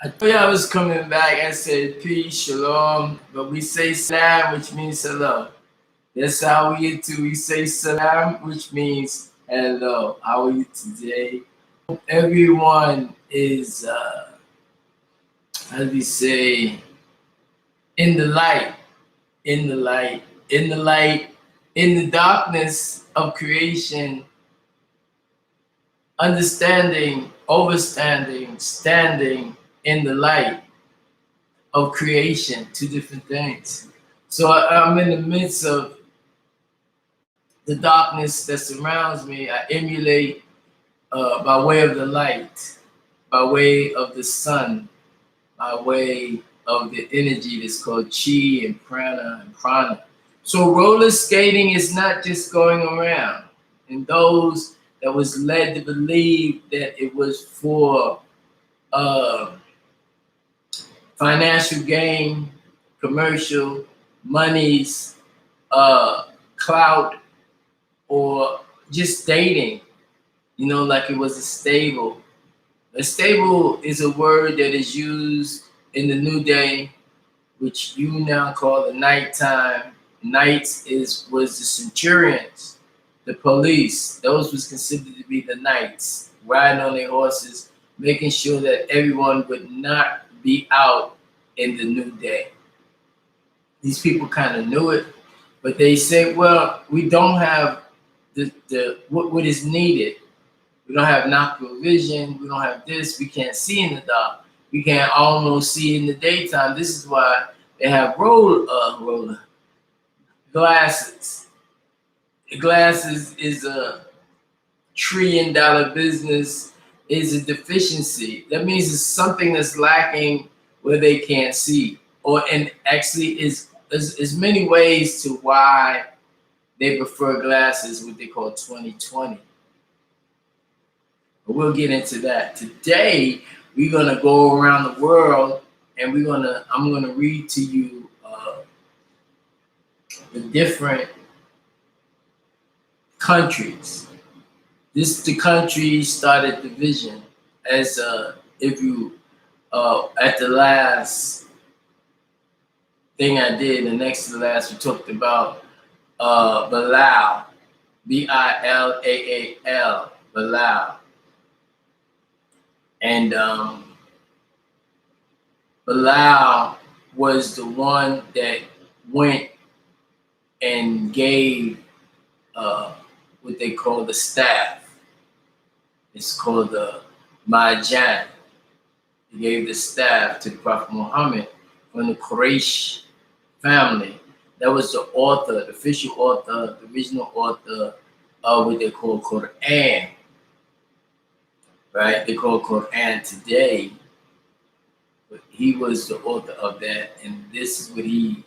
I thought I was coming back. I said peace, shalom, but we say salam, which means hello. That's how we get to. We say salam, which means hello. How are you today? Everyone is, how do we say, in the light, in the light, in the light, in the darkness of creation, understanding, overstanding, standing in the light of creation, two different things. So I'm in the midst of the darkness that surrounds me. I emulate by way of the light, by way of the sun, by way of the energy that's called chi and prana and prana. So roller skating is not just going around. And those that was led to believe that it was for uh, financial gain, commercial, monies, clout, or just dating, like it was a stable. A stable is a word that is used in the new day, which you now call the nighttime. Knights was the centurions, the police. Those was considered to be the knights, riding on their horses, making sure that everyone would not be out in the new day. These people kind of knew it, but they said, well, we don't have what is needed. We don't have nostril vision. We don't have this. We can't see in the dark. We can't almost see in the daytime. This is why they have roller glasses. The glasses is $1 trillion business. Is a deficiency. That means it's something that's lacking where they can't see. Or and actually is many ways to why they prefer glasses, what they call 2020. But we'll get into that. Today, we're gonna go around the world and I'm gonna read to you the different countries. The country started division as if you at the last thing I did, the next to the last, we talked about Bilal, Bilaal, Bilal. And Bilal was the one that went and gave what they call the staff. It's called the Majan. He gave the staff to the Prophet Muhammad from the Quraysh family. That was the author, the official author, the original author of what they call Quran. Right? They call Quran today. But he was the author of that, and this is what he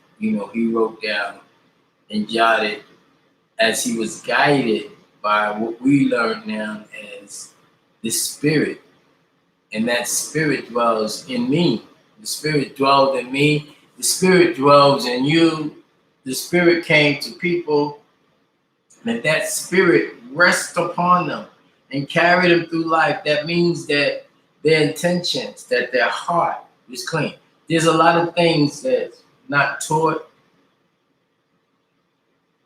wrote down and jotted as he was guided by what we learn now as the spirit. And that spirit dwells in me. The spirit dwelled in me. The spirit dwells in you. The spirit came to people, and that spirit rests upon them and carried them through life. That means that their intentions, that their heart is clean. There's a lot of things that's not taught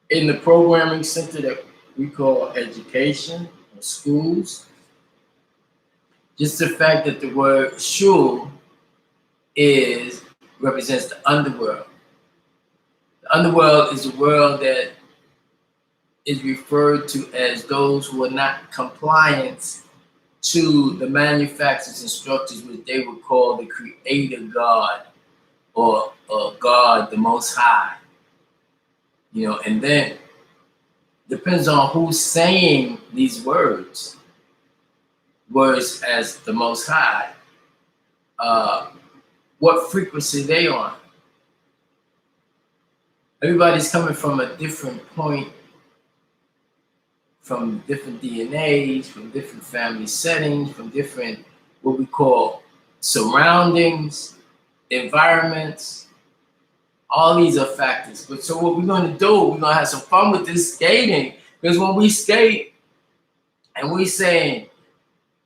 in the programming center that we call education or schools. Just the fact that the word shul represents the underworld. The underworld is a world that is referred to as those who are not compliant to the manufacturer's instructions, which they would call the creator God or God, the Most High. And then depends on who's saying these words as the Most High, what frequency they on. Everybody's coming from a different point, from different DNAs, from different family settings, from different what we call surroundings, environments. All these are factors. But so what we're going to do, we're going to have some fun with this skating. Because when we skate and we saying,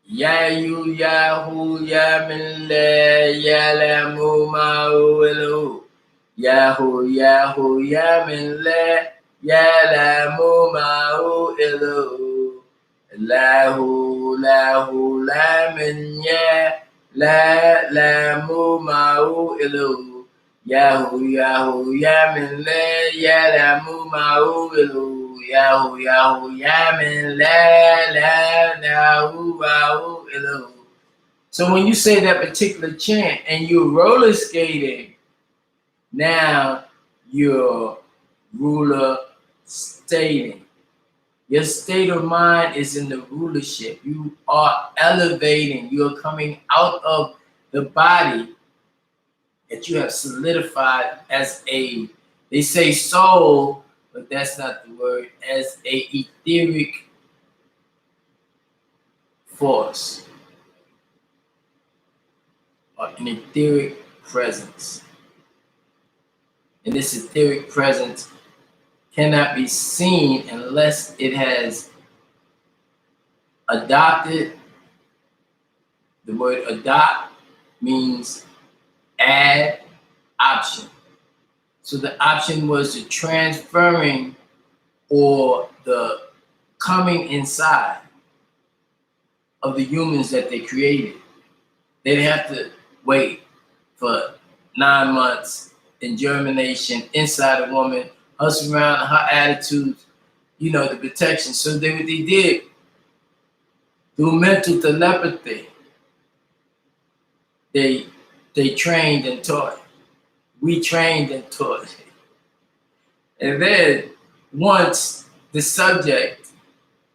Ya yu ya hu ya min le ya la mu ma u ilu. Ya hu ya min le ya la mu ma u ilu. Lahu la min ya la mu ma u ilu. Yahoo, yamin le, yada muma ubilu. Yahoo, yamin le, na ilu. So when you say that particular chant and you're roller skating, now you're ruler stating. Your state of mind is in the rulership. You are elevating. You're coming out of the body that you have solidified as a, they say soul, but that's not the word, as a etheric force or an etheric presence. And this etheric presence cannot be seen unless it has adopted. The word adopt means add option. So the option was the transferring or the coming inside of the humans that they created. They didn't have to wait for 9 months in germination inside a woman, hustle around her attitudes, the protection. So what they did through mental telepathy, they trained and taught. We trained and taught. And then once the subject,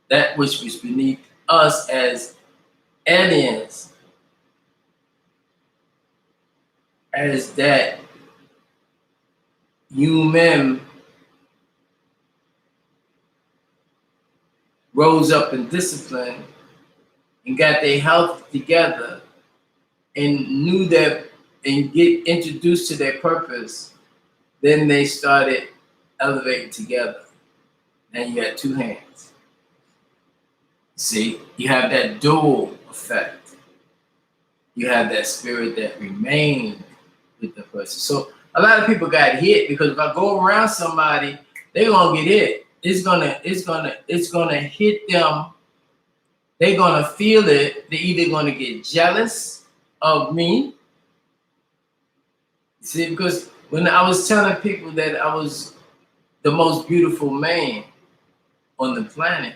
that which was beneath us as aliens, as that human rose up in discipline and got their health together and knew that and get introduced to their purpose, then they started elevating together. Now you got two hands. See, you have that dual effect. You have that spirit that remained with the person. So a lot of people got hit because if I go around somebody, they're gonna get hit. It's gonna hit them. They're gonna feel it. They're either gonna get jealous of me. See, because when I was telling people that I was the most beautiful man on the planet,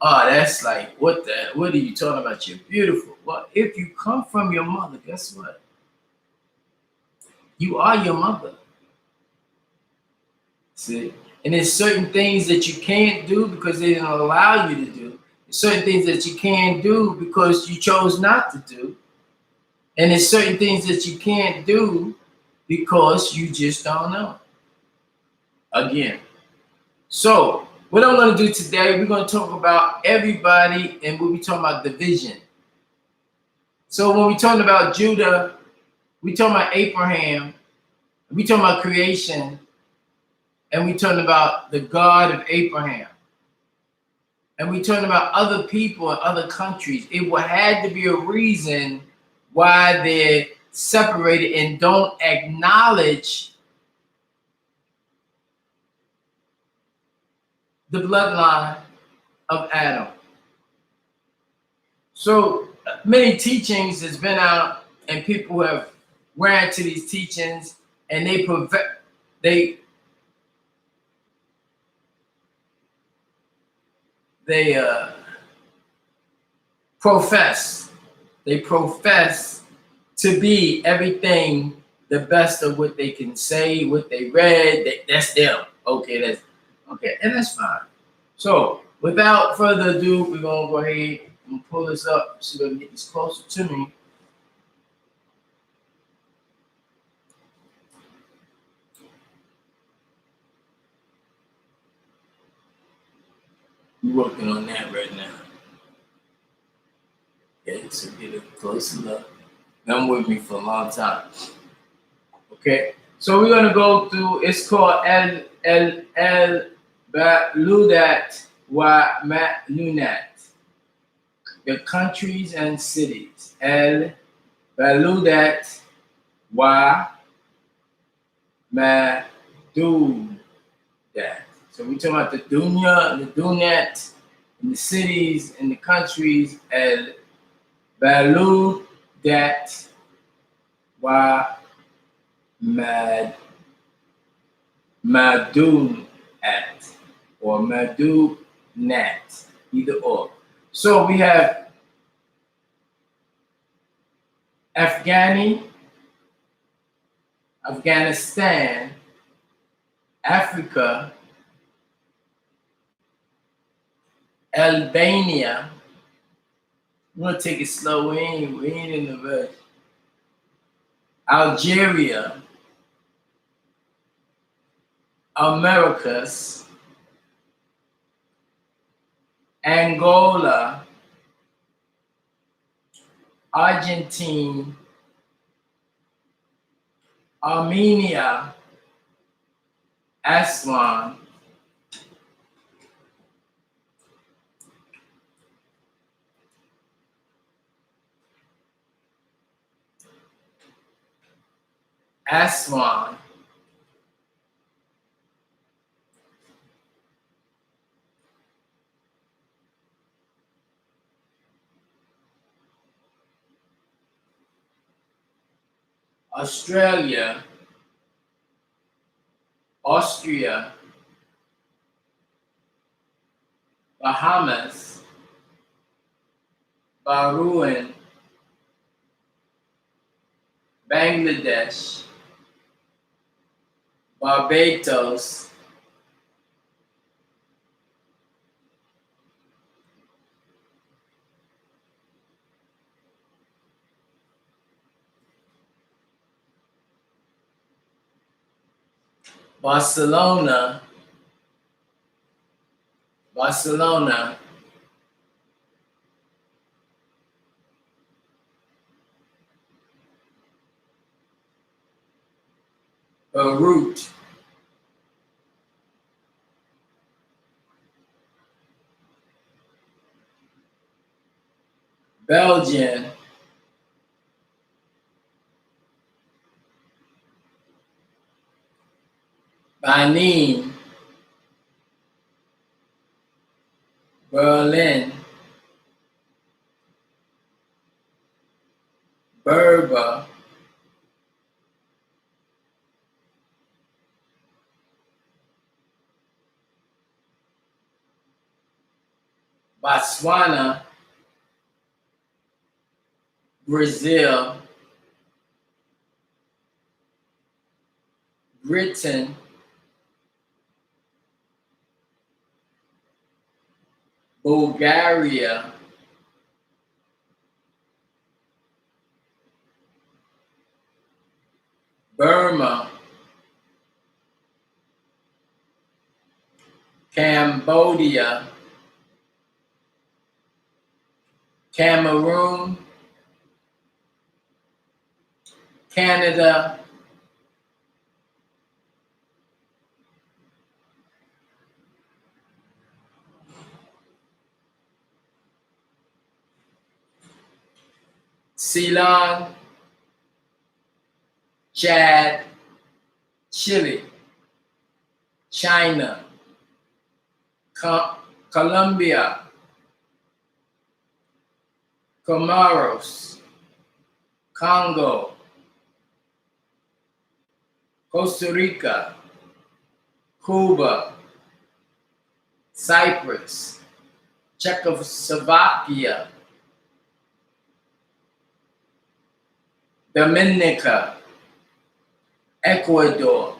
oh, that's like, what are you talking about? You're beautiful. Well, if you come from your mother, guess what? You are your mother. See? And there's certain things that you can't do because they didn't allow you to do. There's certain things that you can't do because you chose not to do. And there's certain things that you can't do because you just don't know. Again. So, what I'm going to do today, we're going to talk about everybody and we'll be talking about division. So, when we're talking about Judah, we're talking about Abraham, we're talking about creation, and we're talking about the God of Abraham. And we're talking about other people in other countries. It had to be a reason why they're separated and don't acknowledge the bloodline of Adam. So many teachings has been out and people have ran to these teachings and they profess to be everything, the best of what they can say, what they read. That's them. Okay, and that's fine. So without further ado, we're gonna go ahead and pull this up so we can get this closer to me. We're working on that right now. Okay, so get a closer look. Been with me for a long time. Okay, so we're gonna go through. It's called El Baludat wa Manunat. the countries and cities. El Baludat wa Madudat. So we're talking about the dunya, the dunyat, in the cities, in the countries. El Baludat wa Madunat or Madunat, either or. So we have Afghanistan, Africa, Albania. We're gonna take it slow. We ain't in the rush. Algeria, Americas, Angola, Argentina, Armenia, Aswan, Aswan, Australia, Austria, Bahamas, Bahrain, Bangladesh, Barbados, Barcelona, Beirut, Belgium, Benin, Berlin, Berber, Botswana, Brazil, Britain, Bulgaria, Burma, Cambodia, Cameroon, Canada, Ceylon, Chad, Chile, China, Colombia, Comoros, Congo, Costa Rica, Cuba, Cyprus, Czechoslovakia, Dominica, Ecuador,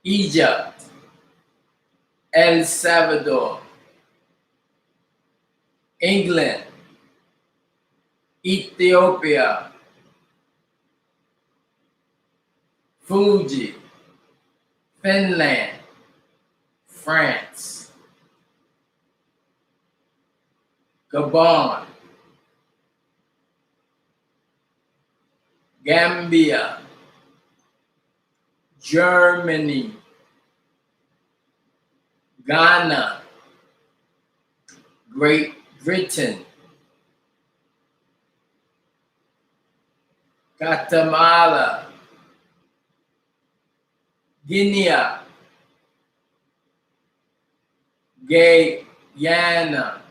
Egypt, El Salvador, England, Ethiopia, Fuji, Finland, France, Gabon, Gambia, Germany, Ghana, Great Britain, Guatemala, Guinea, Guyana,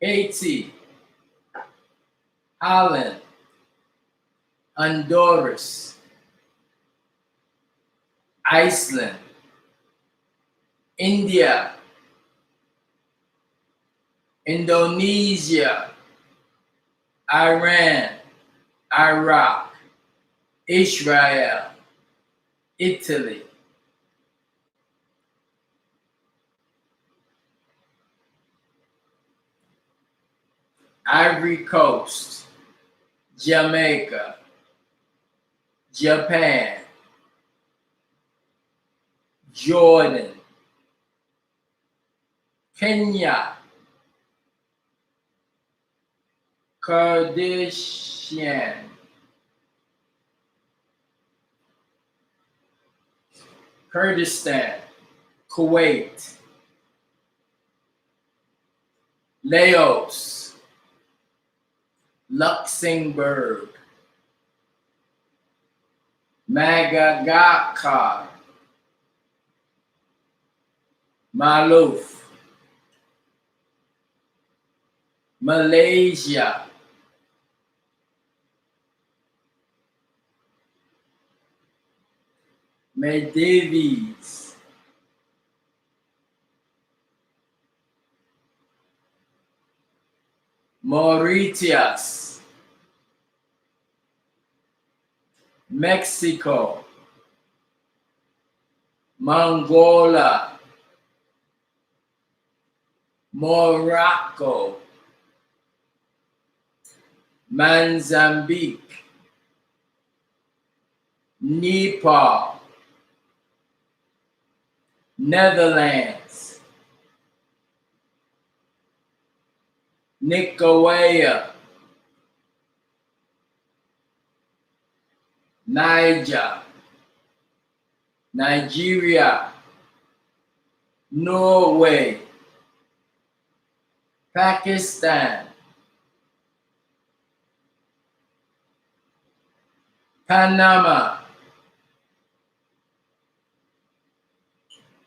Haiti, Holland, Honduras, Iceland, India, Indonesia, Iran, Iraq, Israel, Italy, Ivory Coast, Jamaica, Japan, Jordan, Kenya, Kurdistan, Kuwait, Laos, Luxembourg, Madagascar, Maluf, Malaysia, Maldives, Mauritius, Mexico, Mongolia, Morocco, Mozambique, Nepal, Netherlands, Nicaragua, Niger, Nigeria, Norway, Pakistan, Panama,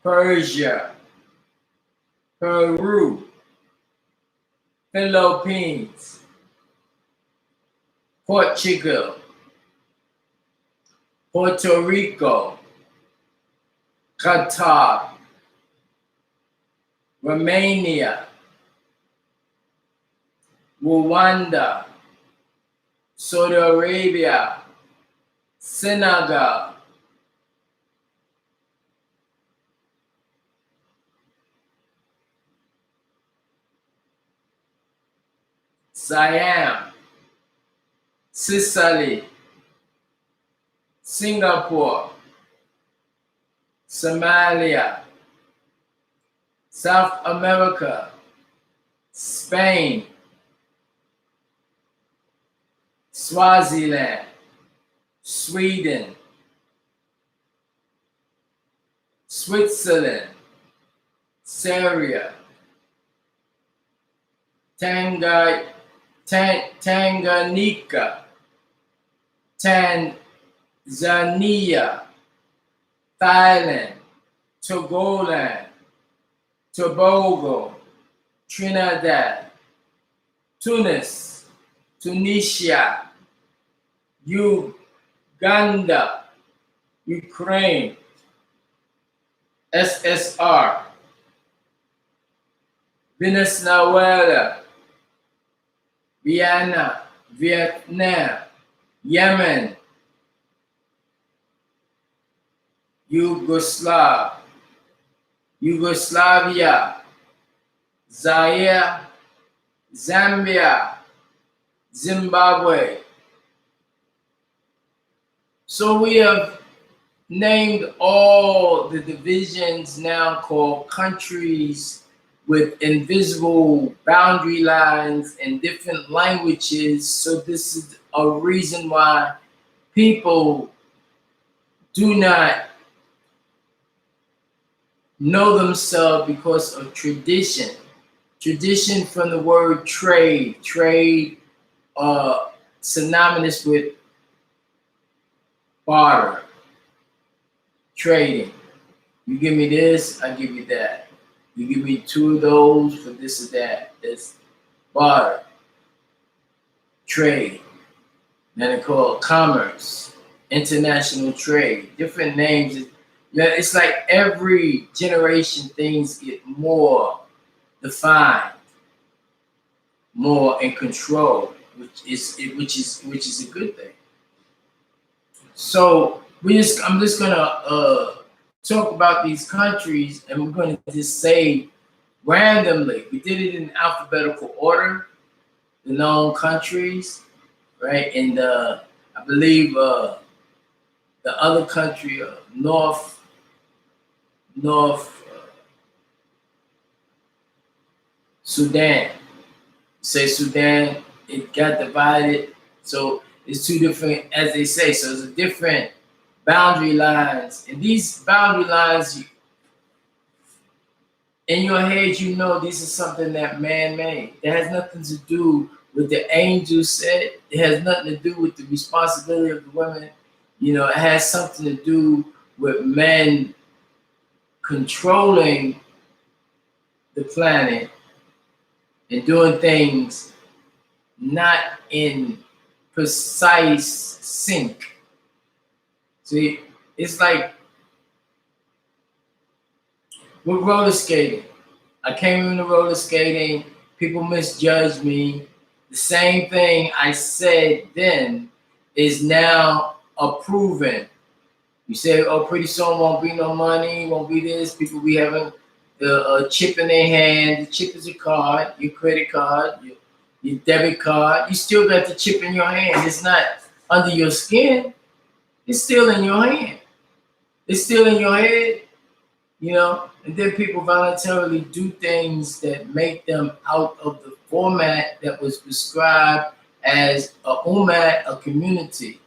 Persia, Peru, Philippines, Portugal, Puerto Rico, Qatar, Romania, Rwanda, Saudi Arabia, Senegal, Siam, Sicily, Singapore, Somalia, South America, Spain, Swaziland, Sweden, Switzerland, Syria, Tanganyika, Tanzania, Thailand, Togoland, Tobago, Trinidad, Tunis, Tunisia, Uganda, Ukraine, SSR, Venezuela, Vienna, Vietnam, Yemen, Yugoslavia, Zaire, Zambia, Zimbabwe. So we have named all the divisions now called countries with invisible boundary lines and different languages. So this is a reason why people do not know themselves because of tradition. Tradition from the word trade. Trade, synonymous with barter, trading. You give me this, I give you that. You give me two of those for this or that. That's barter, trade. Then they call it commerce, international trade, different names. Yeah, it's like every generation things get more defined, more in control, which is a good thing. So I'm just gonna talk about these countries, and we're gonna just say randomly. We did it in alphabetical order, the known countries, right? And I believe the other country, North Sudan. Say Sudan, it got divided. So it's two different, as they say. So it's a different boundary lines, and these boundary lines in your head, you know, this is something that man made. It has nothing to do with the angel said. It has nothing to do with the responsibility of the women. You know, it has something to do with men controlling the planet and doing things not in precise sync. See, it's like with roller skating. I came into roller skating, people misjudged me. The same thing I said then is now proven. You say, oh, pretty soon won't be no money, won't be this. People be having the chip in their hand. The chip is a card, your credit card, your debit card. You still got the chip in your hand. It's not under your skin. It's still in your hand. It's still in your head, you know. And then people voluntarily do things that make them out of the format that was prescribed as a ummah, a community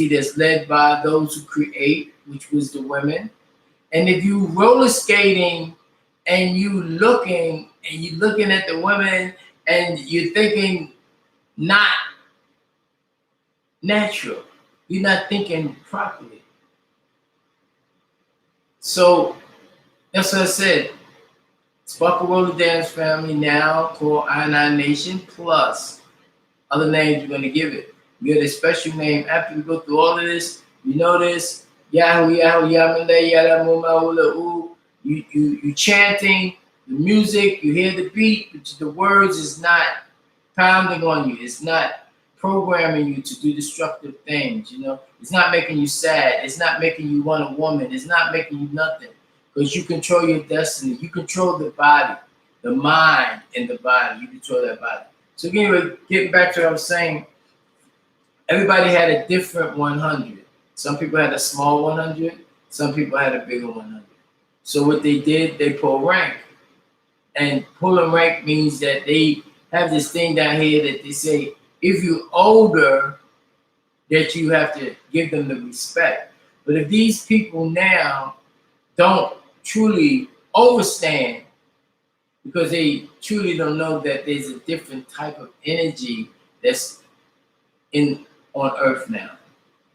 that's led by those who create, which was the women. And if you roller skating and you looking at the women and you're thinking not natural, you're not thinking properly. So that's what I said. Sparkle Rollerdance family now called I9 Nation Plus. Other names you're gonna give it. You get a special name after we go through all of this. You know this. Yahoo Yahoo Yamale Yada Muma Ula U. You chanting the music, you hear the beat, but the words is not pounding on you. It's not programming you to do destructive things, you know. It's not making you sad. It's not making you want a woman. It's not making you nothing. Because you control your destiny. You control the body, the mind, and the body. You control that body. So anyway, getting back to what I was saying, everybody had a different 100. Some people had a small 100. Some people had a bigger 100. So what they did, they pulled rank. And pulling rank means that they have this thing down here that they say, if you're older, that you have to give them the respect. But if these people now don't truly understand, because they truly don't know that there's a different type of energy that's in on earth now.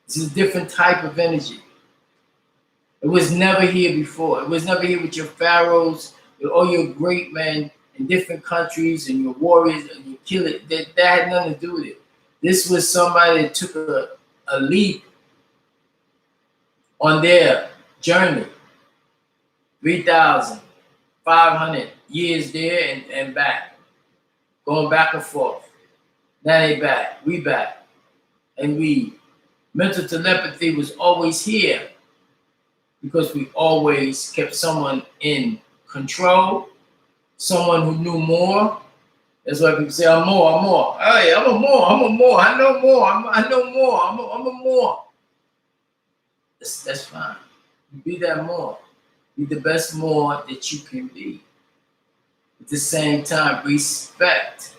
This is a different type of energy. It was never here before. It was never here with your pharaohs, with all your great men in different countries and your warriors and your killers. That had nothing to do with it. This was somebody that took a leap on their journey. 3,500 years there and back. Going back and forth. Now they back. We back. And mental telepathy was always here because we always kept someone in control, someone who knew more. That's why people say, I'm more. Hey, I'm a more. I know more. I know more. I'm a more. That's fine. Be that more. Be the best more that you can be. At the same time, respect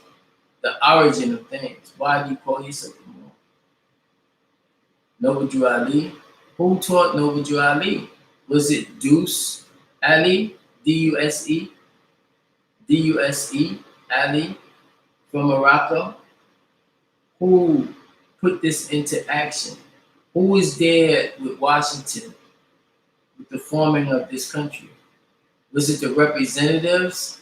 the origin of things. Why do you call yourself a more? Noble Ali. Who taught Noble Ali? Was it Deuce Ali? D-U-S-E? DUSE, Ali, from Morocco, who put this into action? Who was there with Washington with the forming of this country? Was it the representatives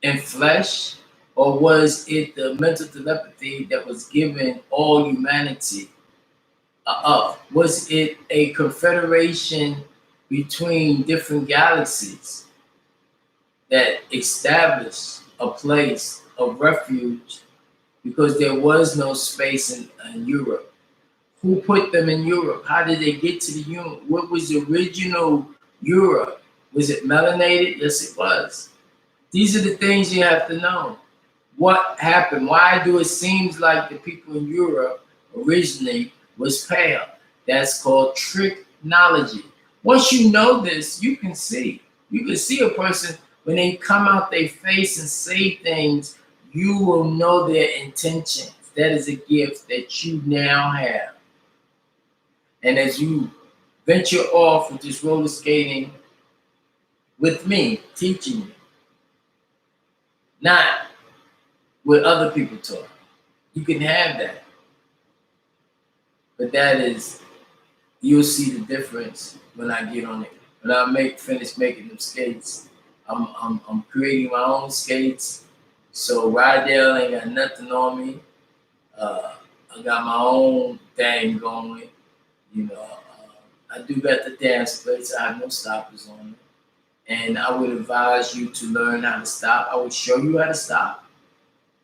in flesh, or was it the mental telepathy that was given all humanity up? Was it a confederation between different galaxies that established a place of refuge because there was no space in Europe? Who put them in Europe? How did they get to the Europe? What was the original Europe? Was it melanated? Yes, it was. These are the things you have to know. What happened? Why do it seems like the people in Europe originally was pale? That's called tricknology. Once you know this, you can see. You can see a person when they come out their face and say things, you will know their intentions. That is a gift that you now have. And as you venture off with this roller skating with me, teaching you, not what other people taught. You can have that. But that is, you'll see the difference when I get on it. When I finish making them skates, I'm creating my own skates. So Rydell ain't got nothing on me. I got my own thing going. You know, I do got the dance plates. I have no stoppers on it. And I would advise you to learn how to stop. I would show you how to stop,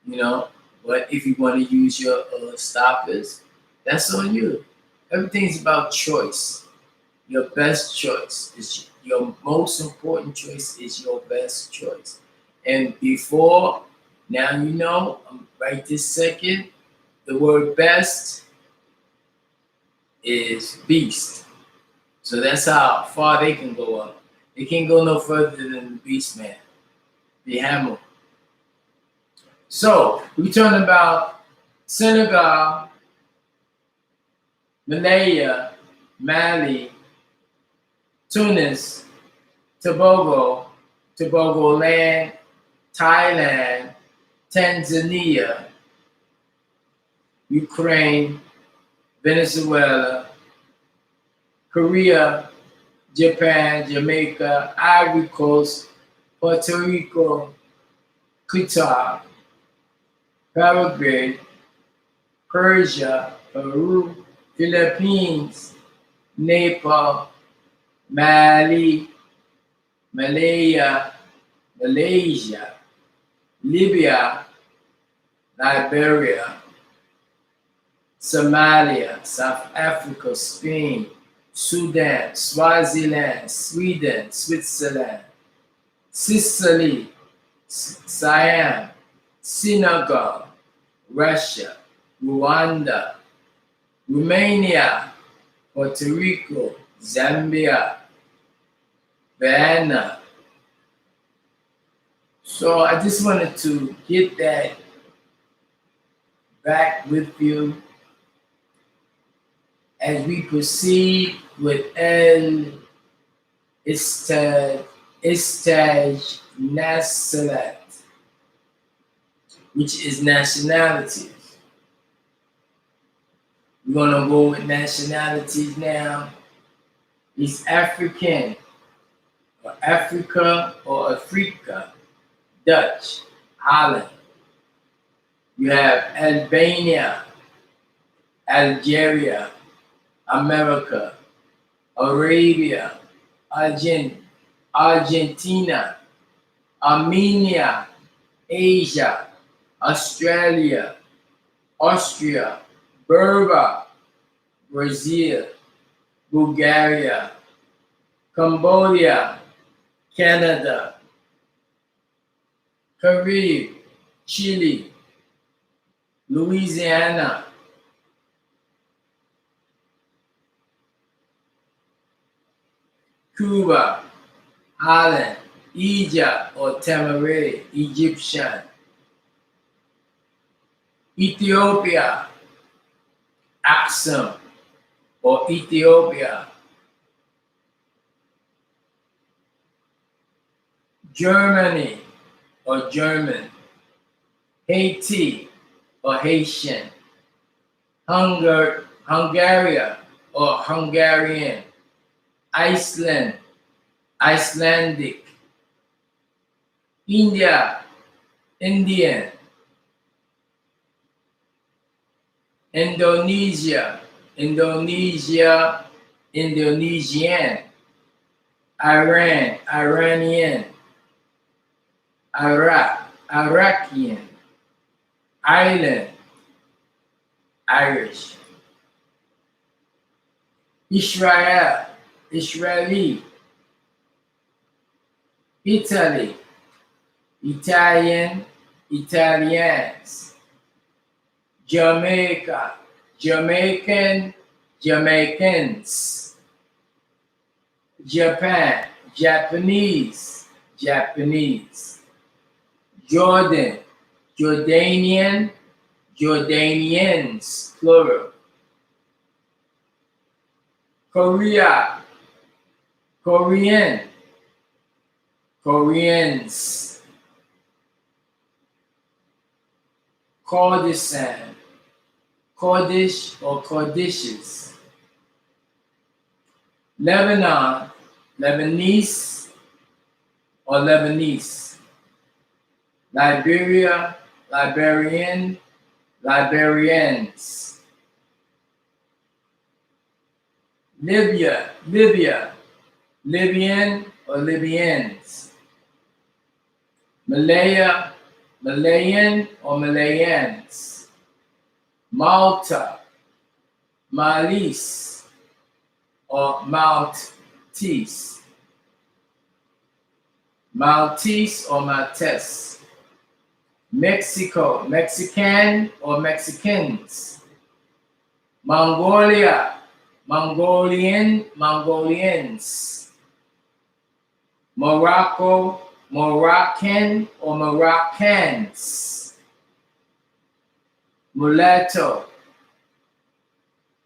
you know. But if you want to use your stoppers, that's on you. Everything's about choice. Your best choice is your most important choice is your best choice. And before, now you know, right this second, the word best is beast. So that's how far they can go up. They can't go no further than the beast man, the hammer. So we talking about Senegal, Malaya, Mali, Tunis, Tobago, Tobagoland, Thailand, Tanzania, Ukraine, Venezuela, Korea, Japan, Jamaica, Ivory Coast, Puerto Rico, Qatar, Paraguay, Persia, Peru, Philippines, Nepal, Mali, Malaya, Malaysia, Libya, Liberia, Somalia, South Africa, Spain, Sudan, Swaziland, Sweden, Switzerland, Sicily, Siam, Senegal, Russia, Rwanda, Romania, Puerto Rico, Zambia, Ghana. So I just wanted to get that back with you as we proceed with El Istaj Nasalat, which is nationalities. We're gonna go with nationalities now. East African, or Africa, or Africa, Dutch, Holland. You have Albania, Algeria, America, Arabia, Argentina, Armenia, Asia, Australia, Austria, Berber, Brazil, Bulgaria, Cambodia, Canada, Caribbean, Chile, Louisiana, Cuba, Holland, Egypt or Tamarind, Egyptian, Ethiopia, Aksum or Ethiopia, Germany, or German, Haiti or Haitian, Hungaria or Hungarian, Iceland, Icelandic, India, Indian, Indonesia, Indonesia, Indonesian, Iran, Iranian, Iraq, Iraqian, Ireland, Irish, Israel, Israeli, Italy, Italian, Italians, Jamaica, Jamaican, Jamaicans, Japan, Japanese, Japanese, Jordan, Jordanian, Jordanians, plural, Korea, Korean, Koreans, Kurdistan, Kurdish or Kurdishes, Lebanon, Lebanese or Lebanese, Liberia, Liberian, Liberians, Libya, Libya, Libyan or Libyans, Malaya, Malayan or Malayans, Malta, Maltese or Maltese, Maltese or Maltese, Mexico, Mexican or Mexicans, Mongolia, Mongolian, Mongolians, Morocco, Moroccan or Moroccans, Mulatto,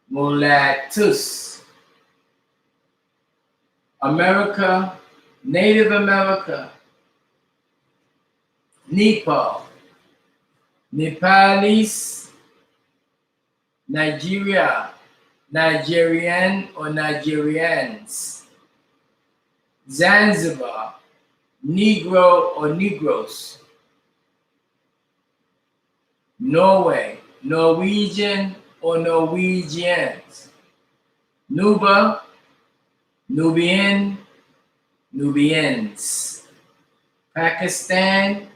Mulattoes, America, Native America, Nepal, Nepalese, Nigeria, Nigerian or Nigerians, Zanzibar, Negro or Negroes, Norway, Norwegian or Norwegians, Nuba, Nubian, Nubians, Pakistan,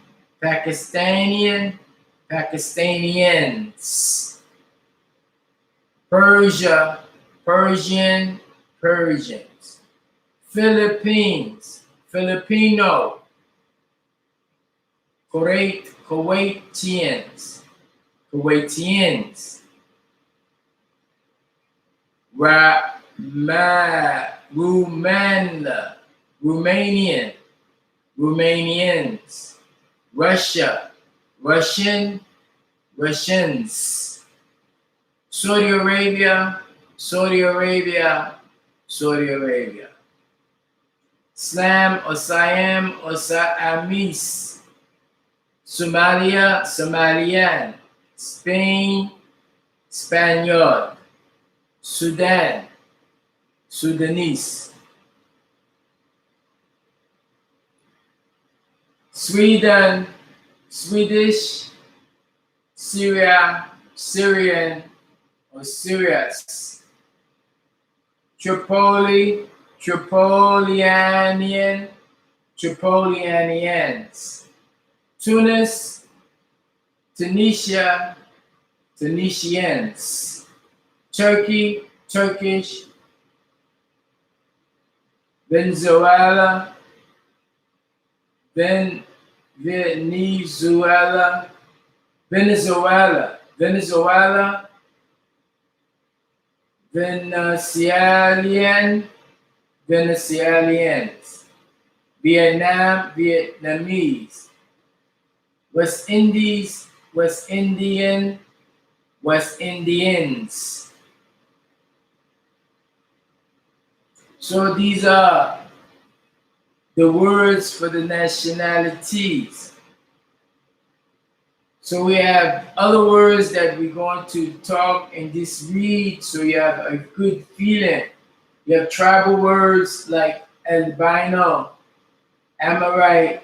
Pakistanian, Pakistanians, Persia, Persian, Persians, Philippines, Filipino, Kuwait, Kuwaitians, Kuwaitians, Romanian, Romanians, Russia, Russian, Russians, Saudi Arabia, Saudi Arabia, Saudi Arabia, Islam or Siam or Siamese, Somalia, Somalian, Spain, Spaniard, Sudan, Sudanese, Sweden, Swedish, Syria, Syrian or Syrians, Tripoli, Tripolianian, Tripolianians, Tunis, Tunisia, Tunisians, Turkey, Turkish, Venezuela, Venezuela, Venezuela, Venezuela, Venezuelan, Venezuelans, Vietnam, Vietnamese, West Indies, West Indian, West Indians. So these are the words for the nationalities. So we have other words that we're going to talk and just read so you have a good feeling. You have tribal words like albino, Amorite,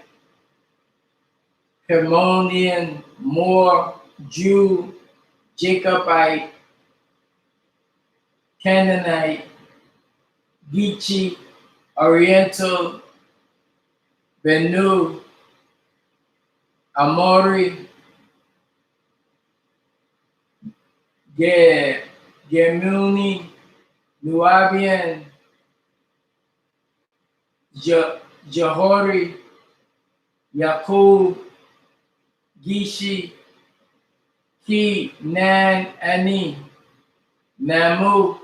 Hermonian, Moor, Jew, Jacobite, Canaanite, Geechee, Oriental, Benue, Amori, Gemuni, Nubian, Jahori, Yakub, Gishi, Ki, Nan, Ani, Namu.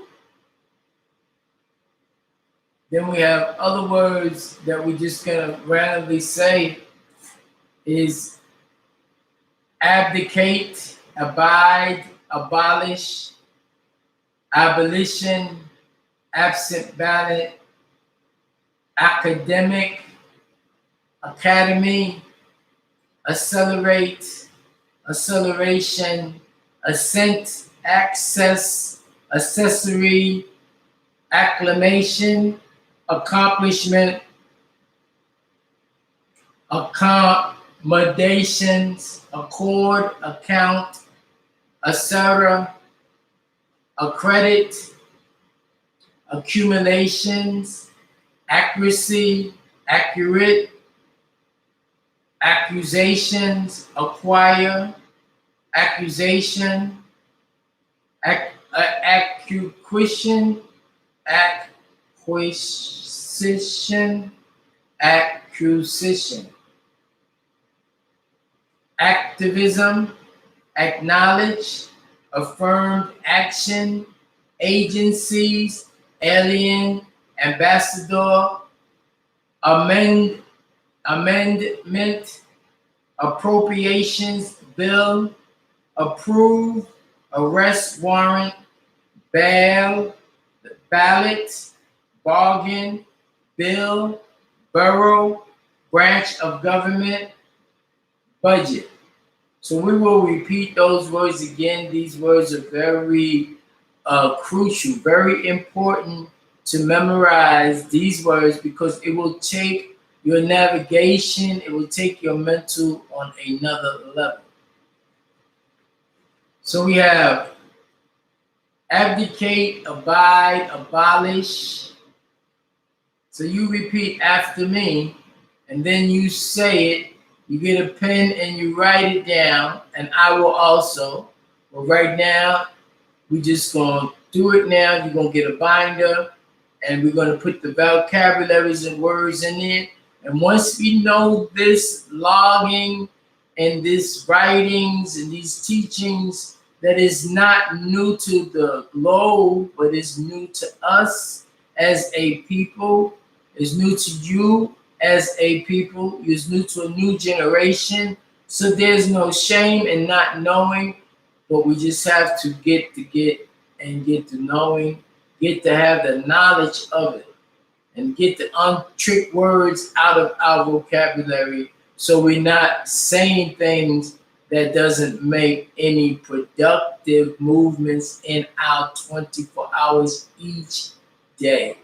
Then we have other words that we're just gonna randomly say is abdicate, abide, abolish, abolition, absent ballot, academic, academy, accelerate, acceleration, assent, access, accessory, acclamation, accomplishment, accommodations, accord, account, etc., accredit, accumulations, accuracy, accurate, accusations, acquire, accusation, acquisition, acquisition, acquisition, activism, acknowledge, affirmed action, agencies, alien, ambassador, amendment, appropriations, bill, approve, arrest warrant, bail, ballot, bargain, bill, borough, branch of government, budget. So we will repeat those words again. These words are very crucial, very important to memorize these words because it will take your navigation, it will take your mental on another level. So we have abdicate, abide, abolish. So you repeat after me, and then you say it. You get a pen and you write it down, and I will also. But right now, we just gonna do it now. You're gonna get a binder, and we're gonna put the vocabularies and words in it. And once we know this logging and this writings and these teachings that is not new to the globe, but is new to us as a people, is new to you as a people, is new to a new generation. So there's no shame in not knowing, but we just have to get and get to knowing, get to have the knowledge of it, and get the untrick words out of our vocabulary so we're not saying things that doesn't make any productive movements in our 24 hours each day.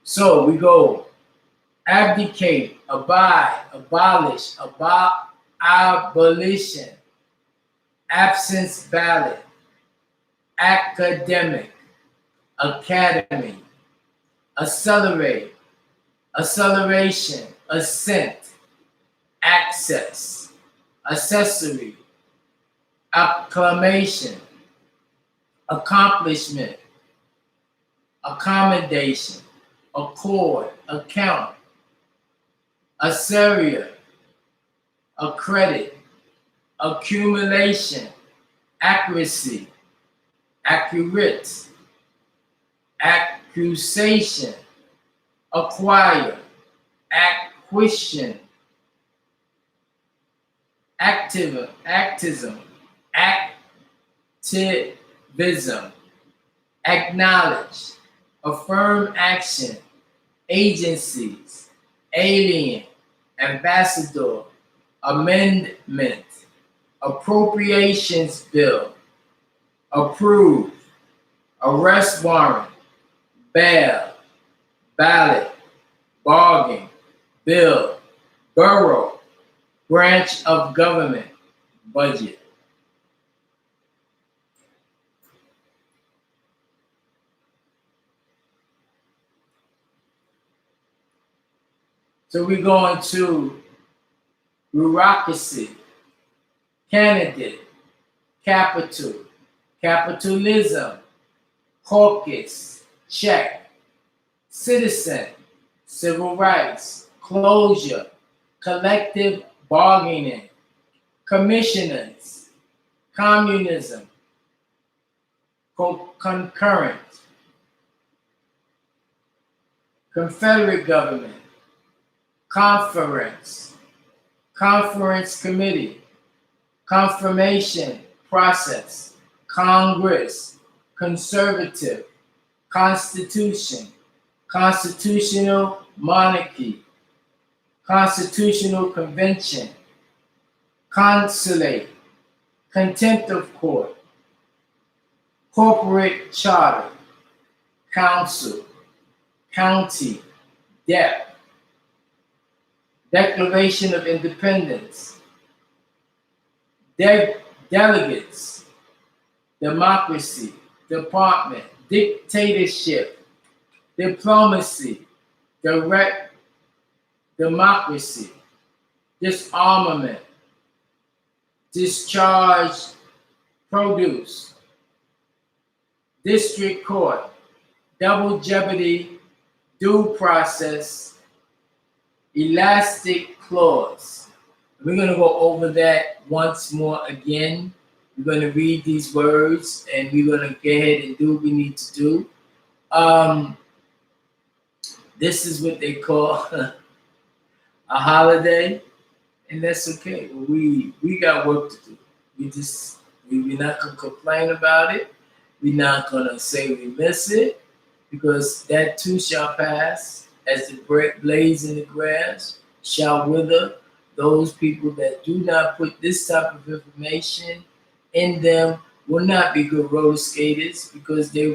So we go abdicate, abide, abolish, abolition, absence ballot, academic, academy, accelerate, acceleration, assent, access, accessory, acclamation, accomplishment, accommodation, accord, account, Assyria, accredit, accumulation, accuracy, accurate, accusation, acquire, acquisition, activism, acknowledge, affirm action, agencies, alien, ambassador, amendment, Appropriations bill, approved. Arrest warrant, bail, ballot, bargain, bill, borough, branch of government, budget. So we're going to bureaucracy, candidate, capital, capitalism, caucus, check, citizen, civil rights, closure, collective bargaining, commissioners, communism, concurrent, confederate government, conference, conference committee, confirmation process, Congress, conservative, constitution, constitutional monarchy, constitutional convention, consulate, contempt of court, corporate charter, council, county, debt, Declaration of Independence, delegates, democracy, department, dictatorship, diplomacy, direct democracy, disarmament, discharge, produce, district court, double jeopardy, due process, elastic clause. We're going to go over that once more again. We're going to read these words and we're going to go ahead and do what we need to do. This is what they call a holiday, and that's okay. We got work to do. We're not going to complain about it. We're not going to say we miss it, because that too shall pass. As the blaze in the grass shall wither, those people that do not put this type of information in them will not be good roller skaters, because they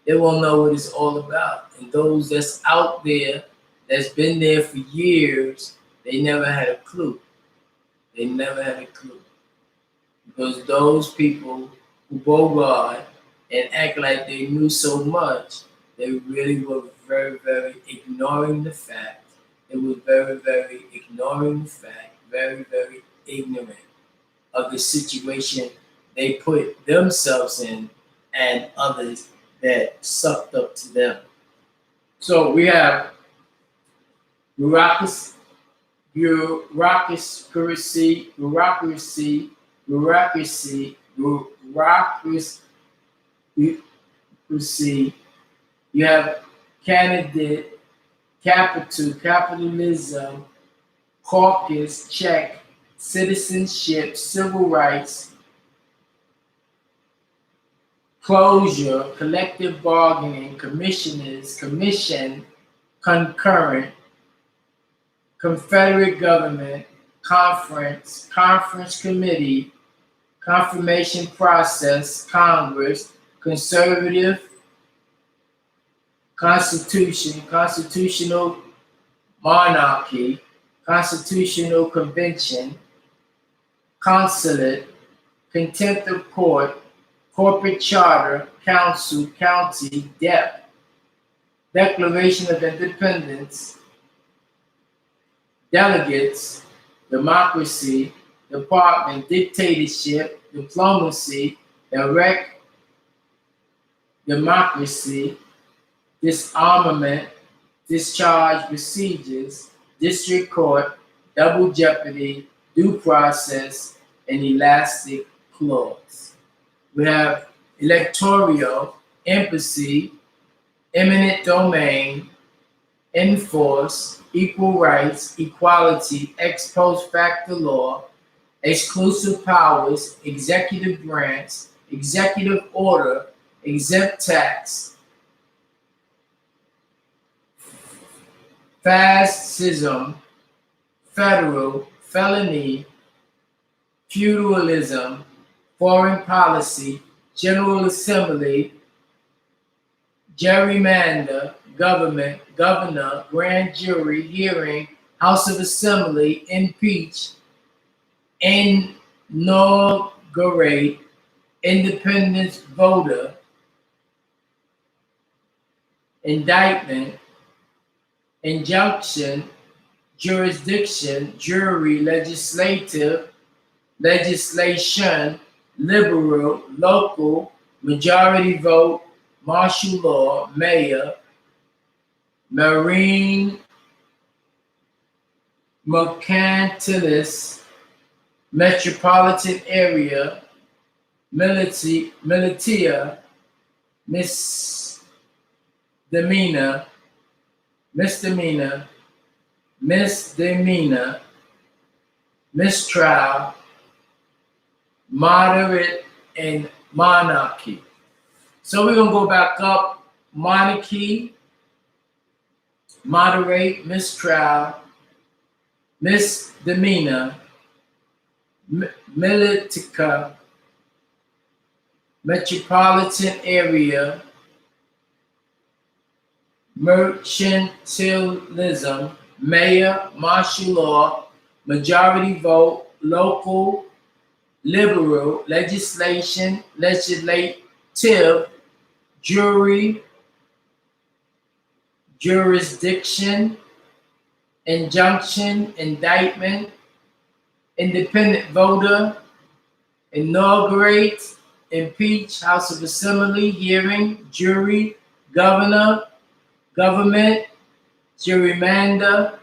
won't know what it's all about. And those that's out there, that's been there for years, they never had a clue. They never had a clue. Because those people who bogart and act like they knew so much, they really were very, very ignoring the fact. They were very, very ignoring the fact, very, very ignorant of the situation they put themselves in and others that sucked up to them. So we have bureaucracy, bureaucracy, bureaucracy, bureaucracy, bureaucracy. You have candidate, capital, capitalism, caucus, check, citizenship, civil rights, closure, collective bargaining, commissioners, commission, concurrent, confederate government, conference, conference committee, confirmation process, Congress, conservative, constitution, constitutional monarchy, constitutional convention, consulate, contempt of court, corporate charter, council, county, debt, Declaration of Independence, delegates, democracy, department, dictatorship, diplomacy, direct democracy, disarmament, discharge procedures, district court, double jeopardy, due process, and elastic clause. We have electoral, embassy, eminent domain, enforce, equal rights, equality, ex post facto law, exclusive powers, executive branch, executive order, exempt tax, fascism, federal, felony, feudalism, foreign policy, General Assembly, gerrymander, government, governor, grand jury, hearing, House of Assembly, impeach, inaugurate, independent voter, indictment, injunction, jurisdiction, jury, legislative, legislation, liberal, local, majority vote, martial law, mayor, marine, mercantilist, metropolitan area, militia, misdemeanor, misdemeanor, misdemeanor, mistrial, moderate, and monarchy. So we're gonna go back up: monarchy, moderate, mistrial, misdemeanor, militia, metropolitan area, mercantilism, mayor, martial law, majority vote, local, liberal, legislation, legislative, jury, jurisdiction, injunction, indictment, independent voter, inaugurate, impeach, House of Assembly, hearing, jury, governor, government, gerrymander,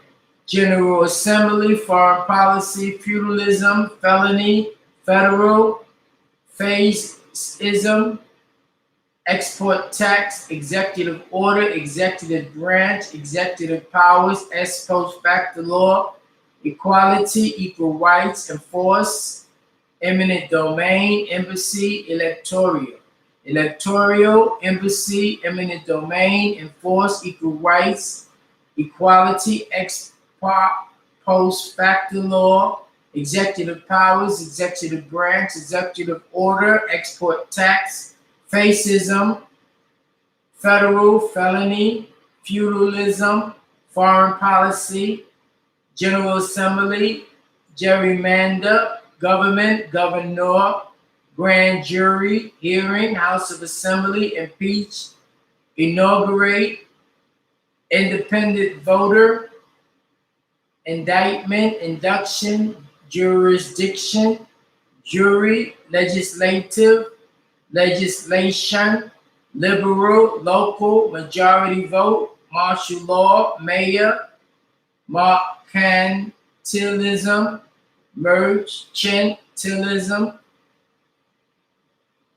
General Assembly, foreign policy, feudalism, felony, federal, phaseism, export tax, executive order, executive branch, executive powers, ex post facto law, equality, equal rights, enforce, eminent domain, embassy, electoral, embassy, eminent domain, enforce, equal rights, equality, ex post facto law, executive powers, executive branch, executive order, export tax, fascism, federal, felony, feudalism, foreign policy, General Assembly, gerrymander, government, governor, grand jury, hearing, House of Assembly, impeach, inaugurate, independent voter, indictment, induction, jurisdiction, jury, legislative, legislation, liberal, local, majority vote, martial law, mayor, mercantilism, mercantilism,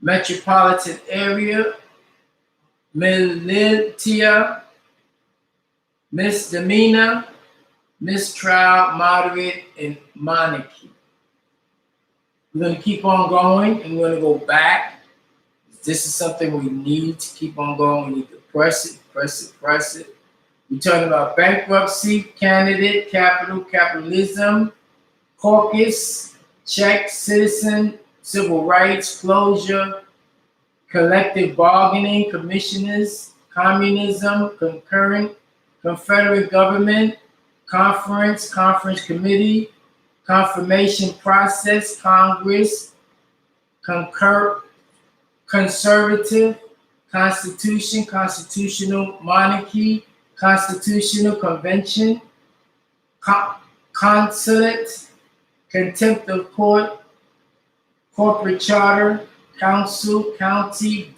metropolitan area, militia, misdemeanor, mistrial, moderate, and monarchy. We're going to keep on going, and we're going to go back. This is something we need to keep on going. We need to press it, press it, press it. We're talking about bankruptcy, candidate, capital, capitalism, caucus, check, citizen, civil rights, closure, collective bargaining, commissioners, communism, concurrent, confederate government, conference, conference committee, confirmation process, Congress, conservative, constitution, constitutional monarchy, constitutional convention, consulate, contempt of court, corporate charter, council, county,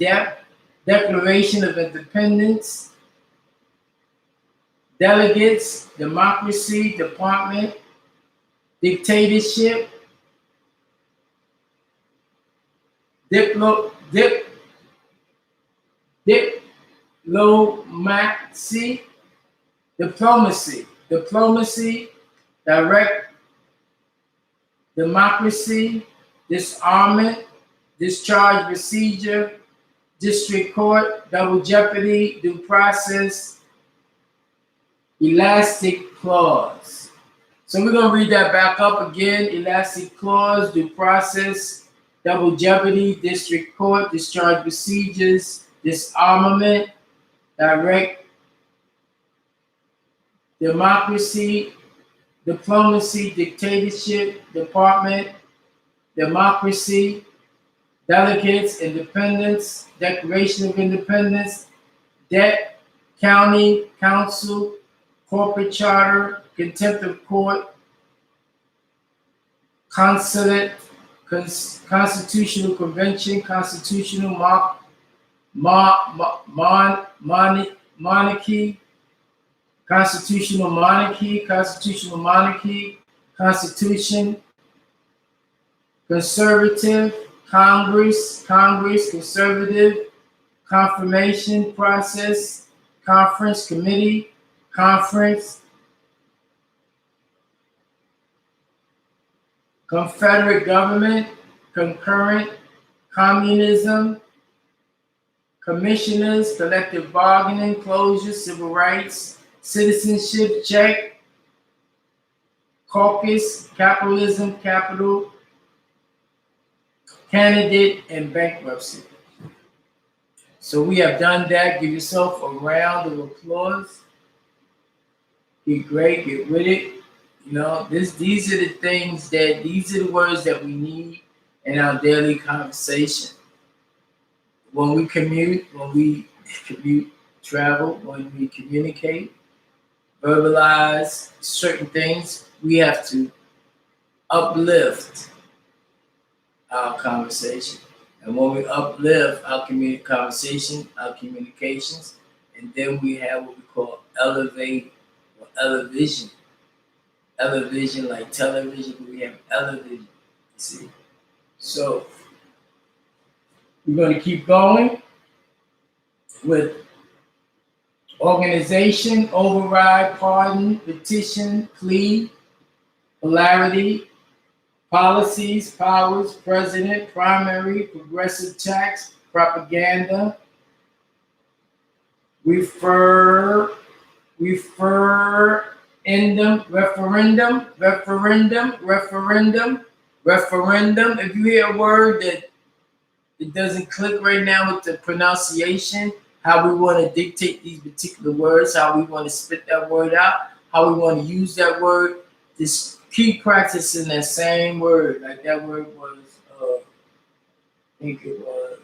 declaration of independence, delegates, democracy, department, dictatorship, diplomacy, direct democracy, disarmament, discharge procedure, district court, double jeopardy, due process, elastic clause. So we're going to read that back up again. Elastic clause, due process, double jeopardy, district court, discharge procedures, disarmament, direct democracy, diplomacy, dictatorship, department, democracy, delegates, independence, declaration of independence, debt, county, council, corporate charter, contempt of court, consulate, constitutional convention, constitutional monarchy, constitutional monarchy, constitution, conservative, Congress, conservative, confirmation process, conference, committee, conference, confederate government, concurrent, communism, commissioners, collective bargaining, closure, civil rights, citizenship check, caucus, capitalism, capital, candidate, and bankruptcy. So we have done that. Give yourself a round of applause. Get great, get with it. You know, these are the things these are the words that we need in our daily conversation. When we commute, travel, when we communicate, verbalize certain things, we have to uplift our conversation. And when we uplift our conversation, our communications, and then we have what we call elevate or elevision. Elevision like television, but we have elevision, you see. So we're going to keep going with organization, override, pardon, petition, plea, polarity, policies, powers, president, primary, progressive tax, propaganda, referendum. If you hear a word that it doesn't click right now with the pronunciation, how we want to dictate these particular words, how we want to spit that word out, how we want to use that word, just keep practicing that same word. Like that word was, I think it was,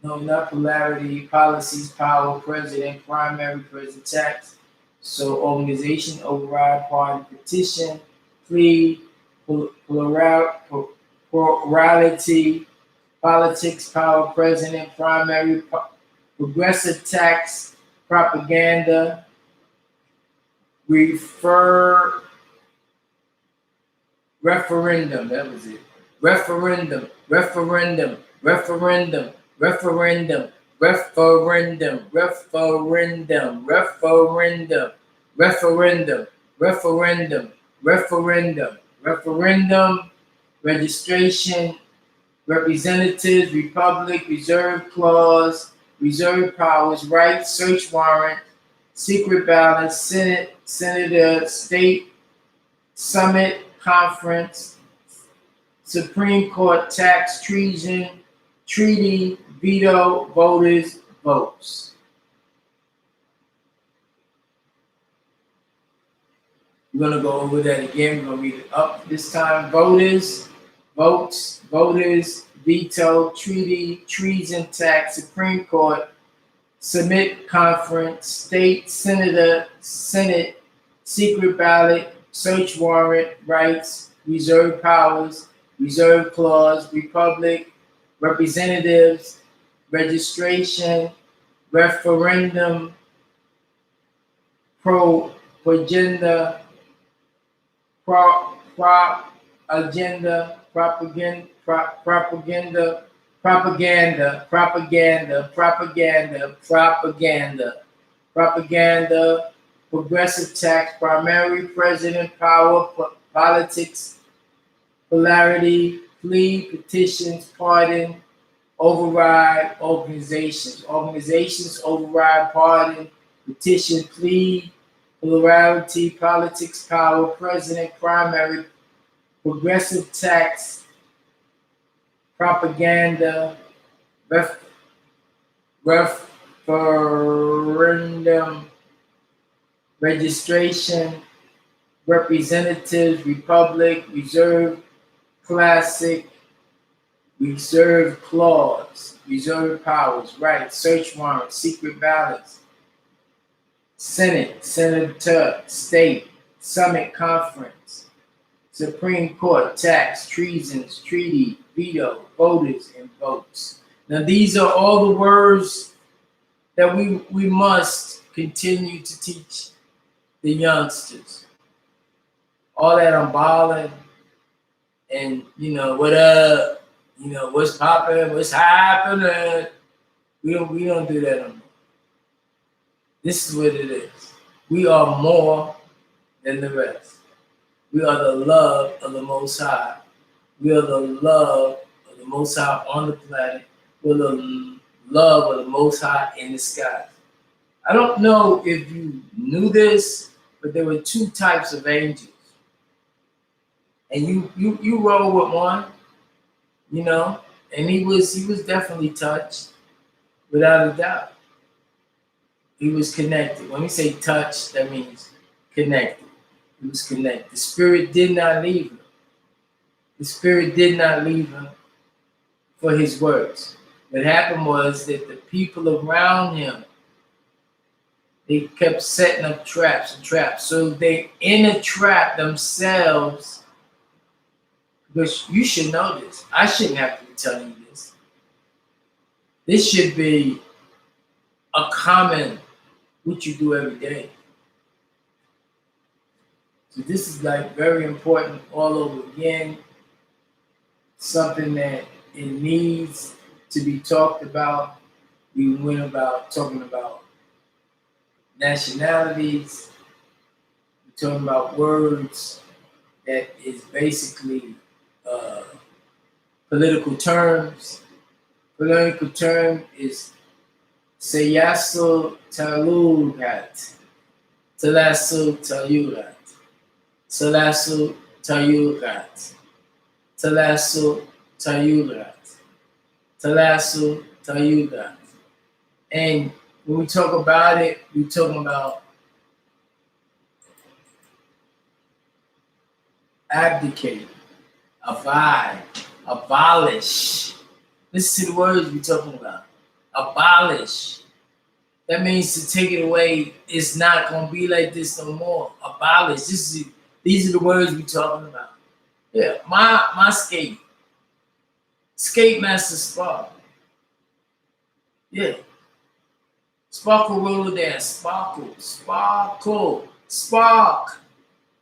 no, not polarity, policies, power, president, primary, president, tax. So organization, override, party, petition, plea, plurality, politics, power, president, primary, progressive tax, propaganda, referendum, that was it. Referendum, referendum, referendum, referendum, referendum, referendum, referendum, referendum, referendum, referendum, referendum, registration, representatives, republic, reserve clause, reserve powers, rights, search warrant, secret ballot, Senate, senator, state, summit, conference, Supreme Court, tax, treason, treaty, veto, voters, votes. We're going to go over that again. We're going to read it up this time. Voters, votes, voters, veto, treaty, treason, tax, Supreme Court, submit, conference, state, senator, senate, secret ballot, search warrant, rights, reserve powers, reserve clause, republic, representatives, registration, referendum, agenda, agenda, propaganda, progressive tax, primary, president, power, politics, polarity, plea, petitions, pardon, override, organizations, override, pardon, petition, plea, plurality, politics, power, president, primary, progressive tax, propaganda, ref, referendum, registration, representatives, republic, reserve, classic, reserve clause, reserve powers, rights, search warrants, secret ballots, Senate, senator, state, summit, conference, Supreme Court, tax, treasons, treaty, veto, voters, and votes. Now, these are all the words that we must continue to teach the youngsters. All that I'm balling and, what up, what's popping, what's happening. We don't do that anymore. This is what it is. We are more than the rest. We are the love of the Most High. We are the love of the Most High on the planet. We're the love of the Most High in the sky. I don't know if you knew this, but there were two types of angels. And you roll with one, and he was definitely touched, without a doubt. He was connected. When we say touch, that means connected. He was connected. The spirit did not leave him. The spirit did not leave him for his works. What happened was that the people around him, they kept setting up traps and traps. So they in a trap themselves, because you should know this. I shouldn't have to be telling you this. This should be a common what you do every day. So this is like very important all over again. Something that it needs to be talked about. We went about talking about nationalities. We're talking about words that is basically political terms. Political term is Seyasu Talugat. Talasu Tayurat. Talasu Tayurat. Talasu Tayurat. Talasu Tayurat. And when we talk about it, we're talking about abdicate, abide, abolish. Listen to the words we're talking about. Abolish. That means to take it away. It's not gonna be like this no more. Abolish. These are the words we're talking about. Yeah, my skate master Spark. Yeah, Sparkle Rollerdance, Spark,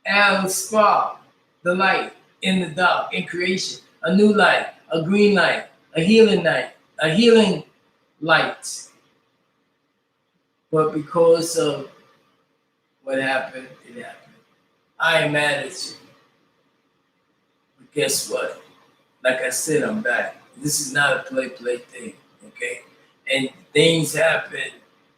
L Spark, the light in the dark, in creation, a new light, a green light, a healing light. But because of what happened, it happened. I ain't mad at you. But guess what? Like I said, I'm back. This is not a play thing, okay? And things happen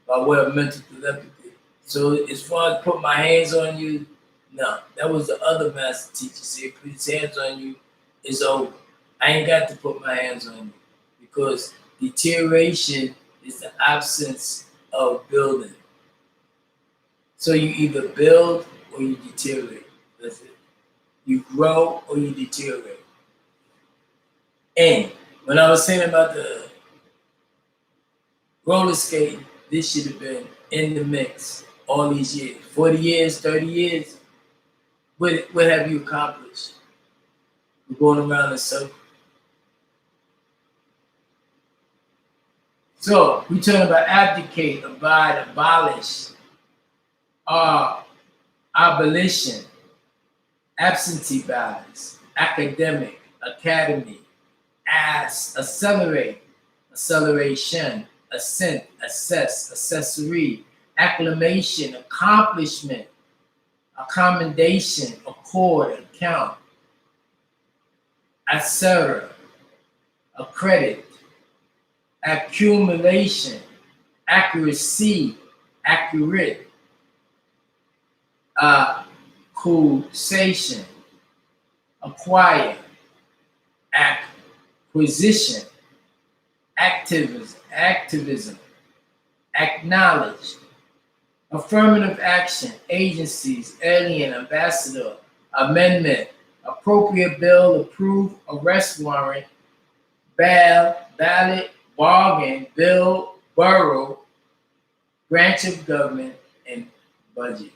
by way of mental telepathy. So as far as put my hands on you, no, that was the other master teacher said, put his hands on you, it's over. I ain't got to put my hands on you because deterioration is the absence of building. So you either build or you deteriorate. That's it. You grow or you deteriorate. And when I was saying about the roller skating, this should have been in the mix all these years. 40 years, 30 years. What have you accomplished? We're going around in circles. So we talking about abdicate, abide, abolish, abolition, absentee ballots, academic, academy, accelerate, acceleration, assent, assess, accessory, acclamation, accomplishment, accommodation, accord, account, acera, accredit, accumulation, accuracy, accurate, acquisition, acquire, acquisition, activism, acknowledge, affirmative action, agencies, alien, ambassador, amendment, appropriate bill, approve, arrest warrant, bail, ballot, bargain, bill, borough, branch of government, and budget.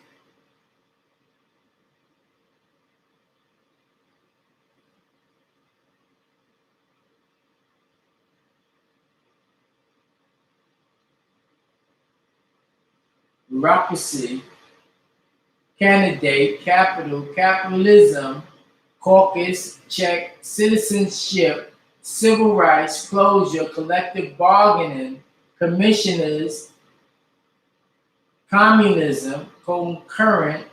Bureaucracy, candidate, capital, capitalism, caucus, check, citizenship, civil rights, closure, collective bargaining, commissioners, communism, concurrent,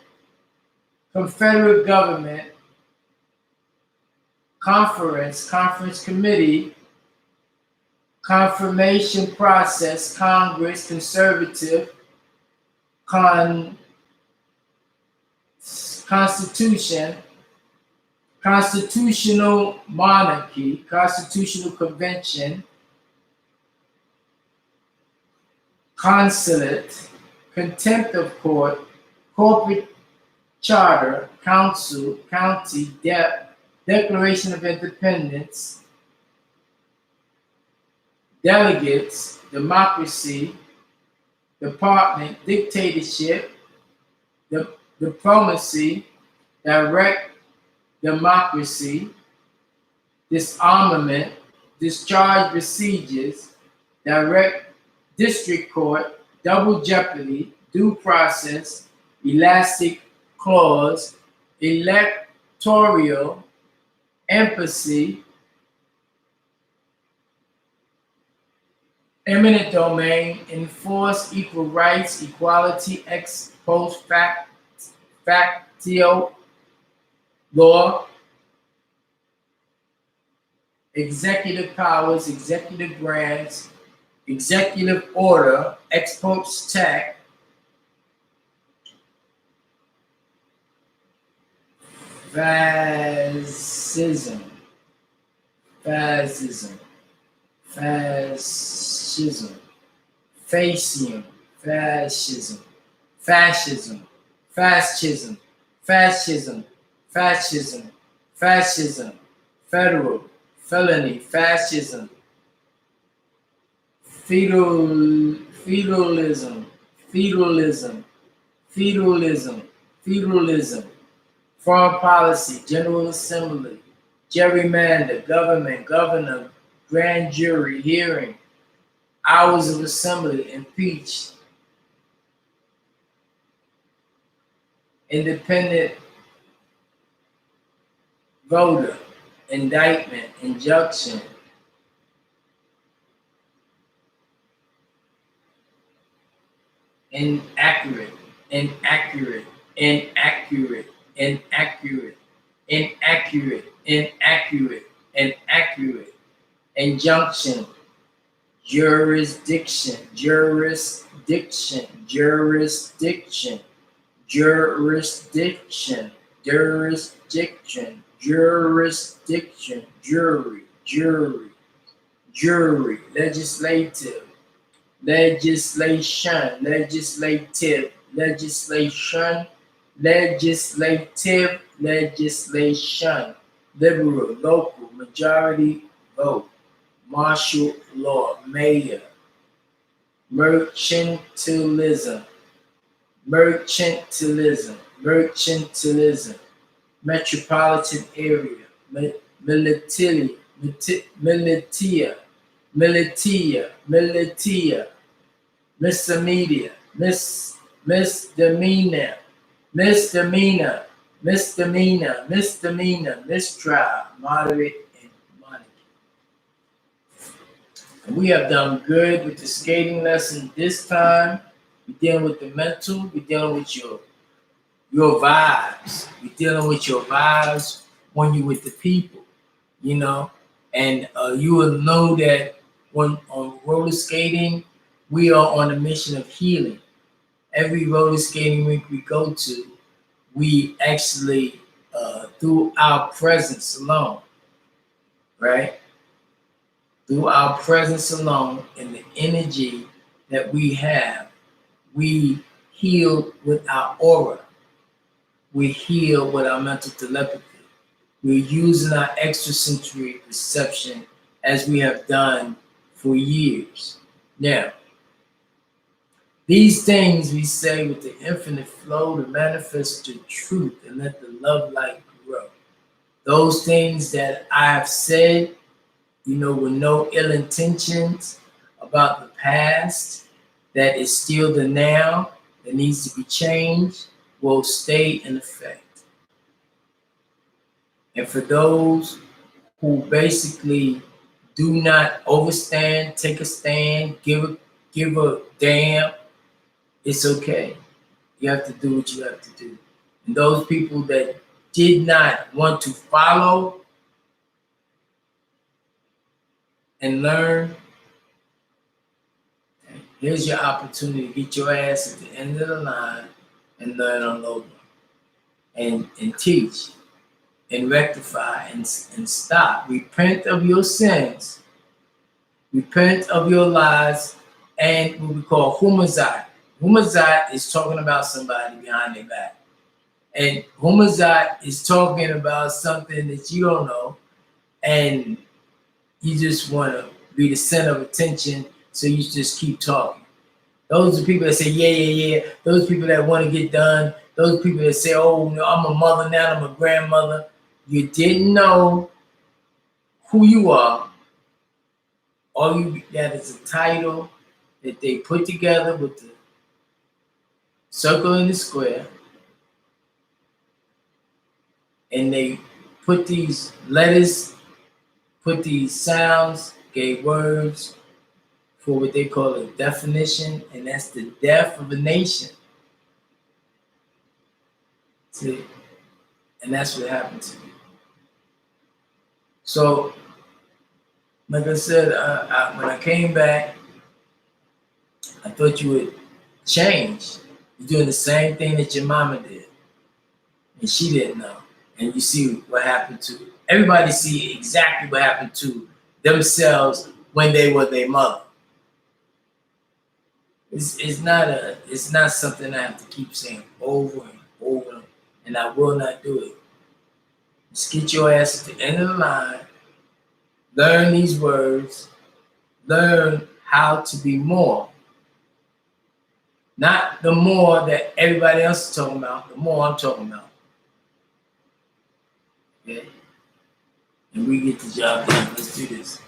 confederate government, conference committee, confirmation process, Congress, conservative, constitution, constitutional monarchy, constitutional convention, consulate, contempt of court, corporate charter, council, county, declaration of independence, delegates, democracy, department, dictatorship, diplomacy, direct democracy, disarmament, discharge procedures, direct district court, double jeopardy, due process, elastic clause, electoral, embassy, eminent domain, enforce equal rights, equality, ex post facto law, executive powers, executive branch, executive order, ex post tax, fascism, fascism, fascism, fascism, fascism, fascism, fascism, fascism, fascism, fascism, federal, felony, fascism, feudalism, feudalism, feudalism, feudalism, foreign policy, general assembly, gerrymander, government, governor, grand jury, hearing, hours of assembly, impeach, independent voter, indictment, injunction, inaccurate, inaccurate, inaccurate, inaccurate, inaccurate, inaccurate, inaccurate, injunction, jurisdiction, jurisdiction, jurisdiction, jurisdiction, jurisdiction, jurisdiction, jury, jury, jury, legislative, legislation, legislative, legislation, legislative, legislation, liberal, local, majority vote, martial law, mayor, mercantilism, mercantilism, mercantilism, metropolitan area, militia, militia, militia, militia, misdemeanor, misdemeanor, misdemeanor, misdemeanor, misdemeanor, mistrial, moderate, and monarchy. And we have done good with the skating lesson this time. We're dealing with the mental, we're dealing with your vibes. We're dealing with your vibes when you're with the people, you know. And you will know that when on roller skating, we are on a mission of healing. Every roller skating rink we go to, we actually, through our presence alone, right? Through our presence alone and the energy that we have, we heal with our aura. We heal with our mental telepathy. We're using our extrasensory perception as we have done for years. Now, these things we say with the infinite flow to manifest the truth and let the love light grow. Those things that I have said, with no ill intentions about the past, that is still the now, that needs to be changed, will stay in effect. And for those who basically do not overstand, take a stand, give a damn, it's okay. You have to do what you have to do. And those people that did not want to follow and learn, here's your opportunity to get your ass at the end of the line and learn on over and teach and rectify and stop. Repent of your sins, repent of your lies, and what we call humazat. Humazat is talking about somebody behind their back. And humazat is talking about something that you don't know, and you just want to be the center of attention, so you just keep talking. Those are people that say, yeah. Those people that want to get done. Those people that say, oh, no, I'm a mother now, I'm a grandmother. You didn't know who you are. All you got is a title that they put together with the circle and the square. And they put these letters, put these sounds, gave words for what they call a definition, and that's the death of a nation. See? And that's what happened to me. So, like I said, when I came back, I thought you would change. You're doing the same thing that your mama did, and she didn't know. And you see what happened to everybody. See exactly what happened to themselves when they were their mother. It's not something I have to keep saying over and over, and I will not do it. Just get your ass at the end of the line. Learn these words. Learn how to be more. Not the more that everybody else is talking about, the more I'm talking about. Okay? And we get the job done. Let's do this.